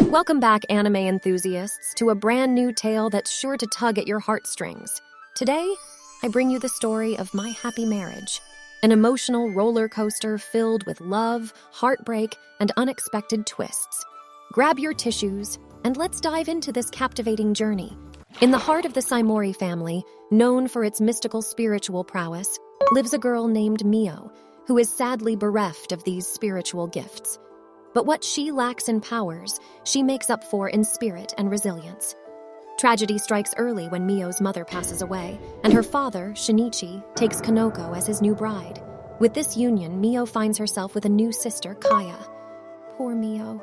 Welcome back, anime enthusiasts, to a brand new tale that's sure to tug at your heartstrings. Today, I bring you the story of My Happy Marriage, an emotional roller coaster filled with love, heartbreak, and unexpected twists. Grab your tissues, and let's dive into this captivating journey. In the heart of the Saimori family, known for its mystical spiritual prowess, lives a girl named Mio, who is sadly bereft of these spiritual gifts. But what she lacks in powers, she makes up for in spirit and resilience. Tragedy strikes early when Mio's mother passes away, and her father, Shinichi, takes Kanoko as his new bride. With this union, Mio finds herself with a new sister, Kaya. Poor Mio.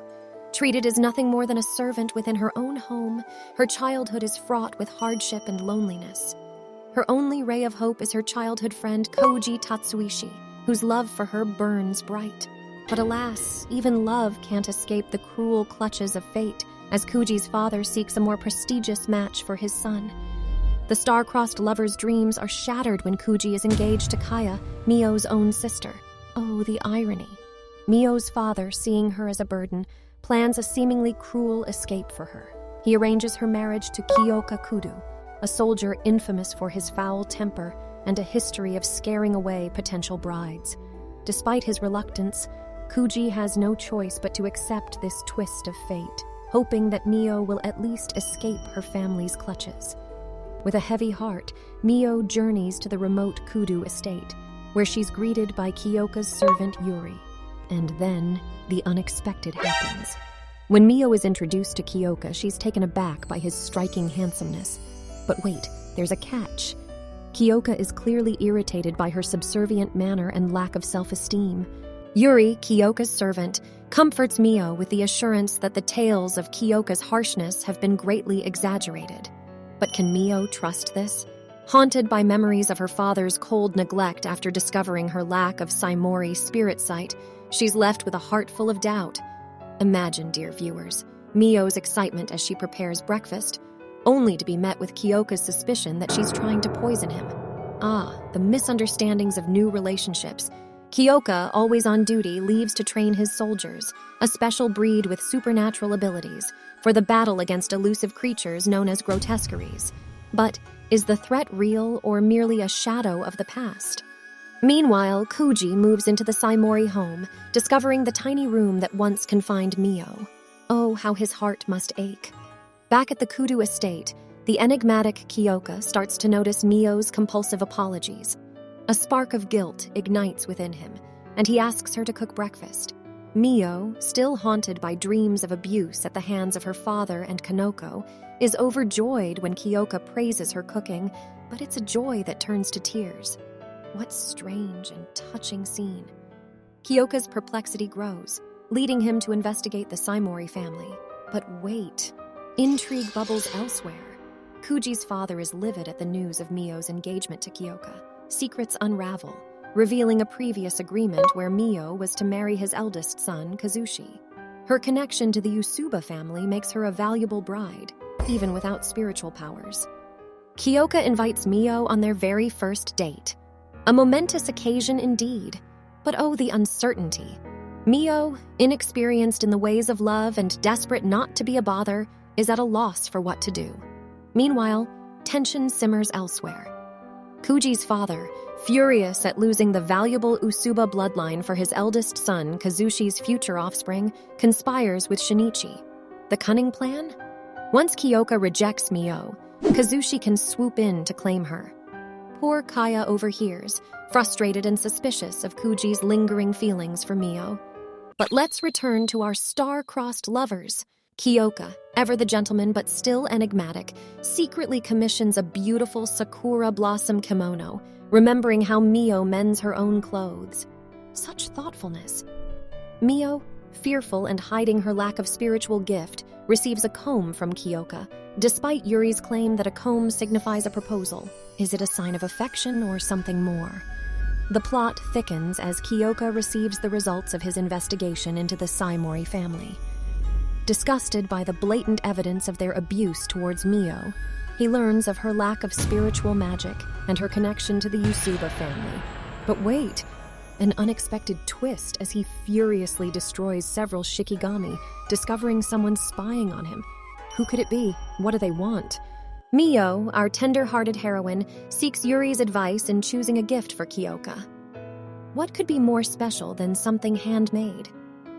Treated as nothing more than a servant within her own home, her childhood is fraught with hardship and loneliness. Her only ray of hope is her childhood friend, Koji Tatsuishi, whose love for her burns bright. But alas, even love can't escape the cruel clutches of fate, as Kuji's father seeks a more prestigious match for his son. The star-crossed lover's dreams are shattered when Kuji is engaged to Kaya, Mio's own sister. Oh, the irony. Mio's father, seeing her as a burden, plans a seemingly cruel escape for her. He arranges her marriage to Kyoka Kudo, a soldier infamous for his foul temper and a history of scaring away potential brides. Despite his reluctance, Kuji has no choice but to accept this twist of fate, hoping that Mio will at least escape her family's clutches. With a heavy heart, Mio journeys to the remote Kudu estate, where she's greeted by Kyoka's servant Yuri. And then, the unexpected happens. When Mio is introduced to Kyoka, she's taken aback by his striking handsomeness. But wait, there's a catch. Kyoka is clearly irritated by her subservient manner and lack of self-esteem. Yuri, Kyoka's servant, comforts Mio with the assurance that the tales of Kyoka's harshness have been greatly exaggerated. But can Mio trust this? Haunted by memories of her father's cold neglect after discovering her lack of Saimori spirit sight, she's left with a heart full of doubt. Imagine, dear viewers, Mio's excitement as she prepares breakfast, only to be met with Kyoka's suspicion that she's trying to poison him. Ah, the misunderstandings of new relationships. Kyoka, always on duty, leaves to train his soldiers, a special breed with supernatural abilities, for the battle against elusive creatures known as grotesqueries. But is the threat real or merely a shadow of the past? Meanwhile, Kuji moves into the Saimori home, discovering the tiny room that once confined Mio. Oh, how his heart must ache. Back at the Kudu estate, the enigmatic Kyoka starts to notice Mio's compulsive apologies. A spark of guilt ignites within him, and he asks her to cook breakfast. Mio, still haunted by dreams of abuse at the hands of her father and Kanoko, is overjoyed when Kyoka praises her cooking, but it's a joy that turns to tears. What strange and touching scene. Kyoka's perplexity grows, leading him to investigate the Saimori family. But wait, intrigue bubbles elsewhere. Kuji's father is livid at the news of Mio's engagement to Kyoka. Secrets unravel, revealing a previous agreement where Mio was to marry his eldest son, Kazushi. Her connection to the Usuba family makes her a valuable bride, even without spiritual powers. Kyoka invites Mio on their very first date. A momentous occasion indeed, but oh, the uncertainty. Mio, inexperienced in the ways of love and desperate not to be a bother, is at a loss for what to do. Meanwhile, tension simmers elsewhere. Kuji's father, furious at losing the valuable Usuba bloodline for his eldest son, Kazushi's future offspring, conspires with Shinichi. The cunning plan? Once Kyoka rejects Mio, Kazushi can swoop in to claim her. Poor Kaya overhears, frustrated and suspicious of Kuji's lingering feelings for Mio. But let's return to our star-crossed lovers. Kyoka, ever the gentleman but still enigmatic, secretly commissions a beautiful sakura blossom kimono, remembering how Mio mends her own clothes. Such thoughtfulness. Mio, fearful and hiding her lack of spiritual gift, receives a comb from Kyoka, despite Yuri's claim that a comb signifies a proposal. Is it a sign of affection or something more? The plot thickens as Kyoka receives the results of his investigation into the Saimori family. Disgusted by the blatant evidence of their abuse towards Mio, he learns of her lack of spiritual magic and her connection to the Usuba family. But wait, an unexpected twist as he furiously destroys several Shikigami, discovering someone spying on him. Who could it be? What do they want? Mio, our tender-hearted heroine, seeks Yuri's advice in choosing a gift for Kyoka. What could be more special than something handmade?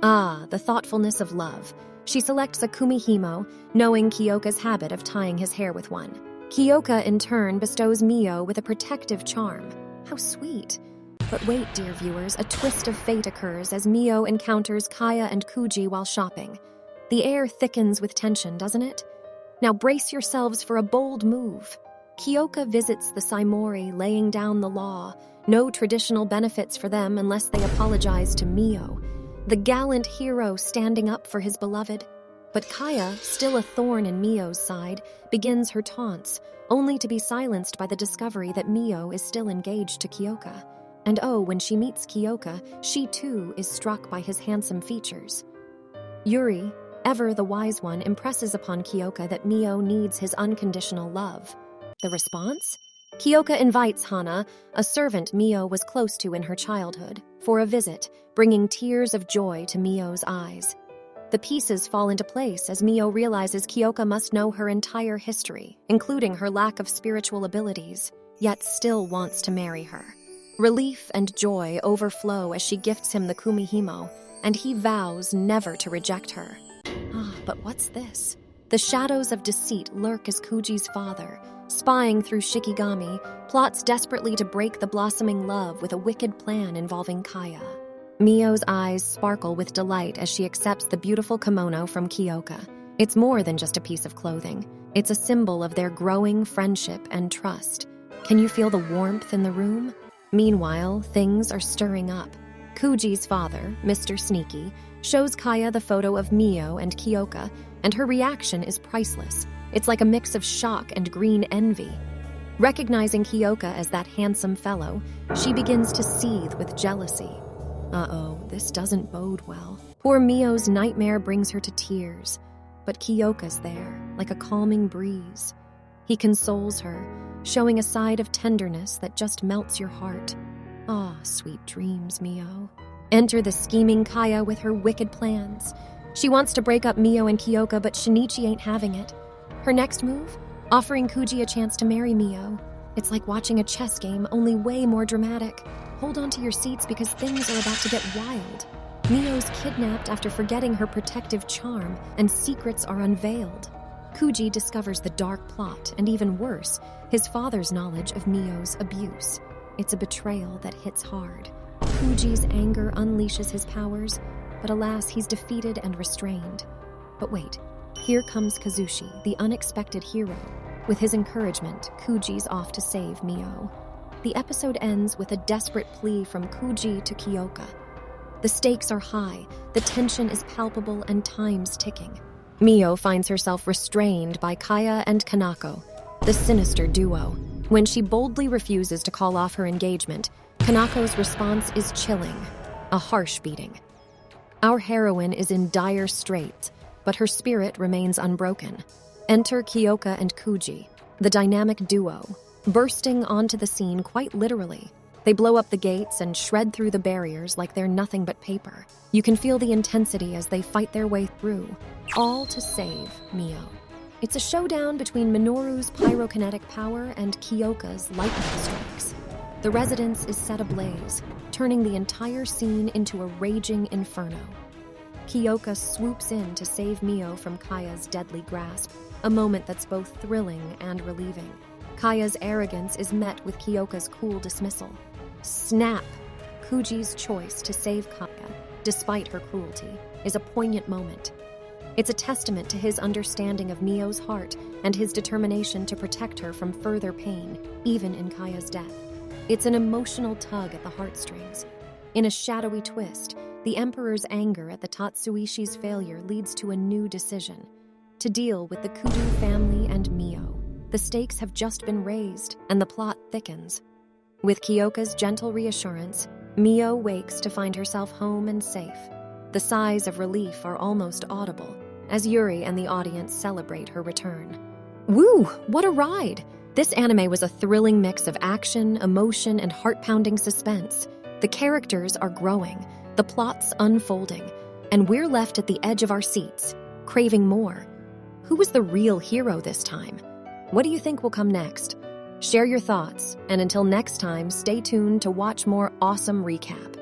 The thoughtfulness of love. She selects a kumihimo, knowing Kyoka's habit of tying his hair with one. Kyoka, in turn, bestows Mio with a protective charm. How sweet. But wait, dear viewers, a twist of fate occurs as Mio encounters Kaya and Kuji while shopping. The air thickens with tension, doesn't it? Now brace yourselves for a bold move. Kyoka visits the Saimori, laying down the law. No traditional benefits for them unless they apologize to Mio, the gallant hero standing up for his beloved. But Kaya, still a thorn in Mio's side, begins her taunts, only to be silenced by the discovery that Mio is still engaged to Kyoka. And when she meets Kyoka, she too is struck by his handsome features. Yuri, ever the wise one, impresses upon Kyoka that Mio needs his unconditional love. The response? Kyoka invites Hana, a servant Mio was close to in her childhood, for a visit, bringing tears of joy to Mio's eyes. The pieces fall into place as Mio realizes Kyoka must know her entire history, including her lack of spiritual abilities, yet still wants to marry her. Relief and joy overflow as she gifts him the kumihimo, and he vows never to reject her. But what's this? The shadows of deceit lurk as Kuji's father, spying through Shikigami, plots desperately to break the blossoming love with a wicked plan involving Kaya. Mio's eyes sparkle with delight as she accepts the beautiful kimono from Kyoka. It's more than just a piece of clothing. It's a symbol of their growing friendship and trust. Can you feel the warmth in the room? Meanwhile, things are stirring up. Kuji's father, Mr. Sneaky, shows Kaya the photo of Mio and Kyoka, and her reaction is priceless. It's like a mix of shock and green envy. Recognizing Kyoka as that handsome fellow, she begins to seethe with jealousy. This doesn't bode well. Poor Mio's nightmare brings her to tears, but Kyoka's there, like a calming breeze. He consoles her, showing a side of tenderness that just melts your heart. Sweet dreams, Mio. Enter the scheming Kaya with her wicked plans. She wants to break up Mio and Kyoka, but Shinichi ain't having it. Her next move? Offering Kuji a chance to marry Mio. It's like watching a chess game, only way more dramatic. Hold on to your seats because things are about to get wild. Mio's kidnapped after forgetting her protective charm, and secrets are unveiled. Kuji discovers the dark plot, and even worse, his father's knowledge of Mio's abuse. It's a betrayal that hits hard. Kuji's anger unleashes his powers, but alas, he's defeated and restrained. But wait, here comes Kazushi, the unexpected hero. With his encouragement, Kuji's off to save Mio. The episode ends with a desperate plea from Kuji to Kyoka. The stakes are high, the tension is palpable, and time's ticking. Mio finds herself restrained by Kaya and Kanako, the sinister duo. When she boldly refuses to call off her engagement, Kanako's response is chilling, a harsh beating. Our heroine is in dire straits, but her spirit remains unbroken. Enter Kyoka and Kuji, the dynamic duo, bursting onto the scene quite literally. They blow up the gates and shred through the barriers like they're nothing but paper. You can feel the intensity as they fight their way through, all to save Mio. It's a showdown between Minoru's pyrokinetic power and Kyoka's lightning strikes. The residence is set ablaze, turning the entire scene into a raging inferno. Kyoka swoops in to save Mio from Kaya's deadly grasp, a moment that's both thrilling and relieving. Kaya's arrogance is met with Kyoka's cool dismissal. Snap! Kuji's choice to save Kaya, despite her cruelty, is a poignant moment. It's a testament to his understanding of Mio's heart and his determination to protect her from further pain, even in Kaya's death. It's an emotional tug at the heartstrings. In a shadowy twist, the Emperor's anger at the Tatsuishi's failure leads to a new decision: to deal with the Kudu family and Mio. The stakes have just been raised, and the plot thickens. With Kyoka's gentle reassurance, Mio wakes to find herself home and safe. The sighs of relief are almost audible as Yuri and the audience celebrate her return. Woo! What a ride! This anime was a thrilling mix of action, emotion, and heart-pounding suspense. The characters are growing, the plot's unfolding, and we're left at the edge of our seats, craving more. Who was the real hero this time? What do you think will come next? Share your thoughts, and until next time, stay tuned to watch more awesome recap.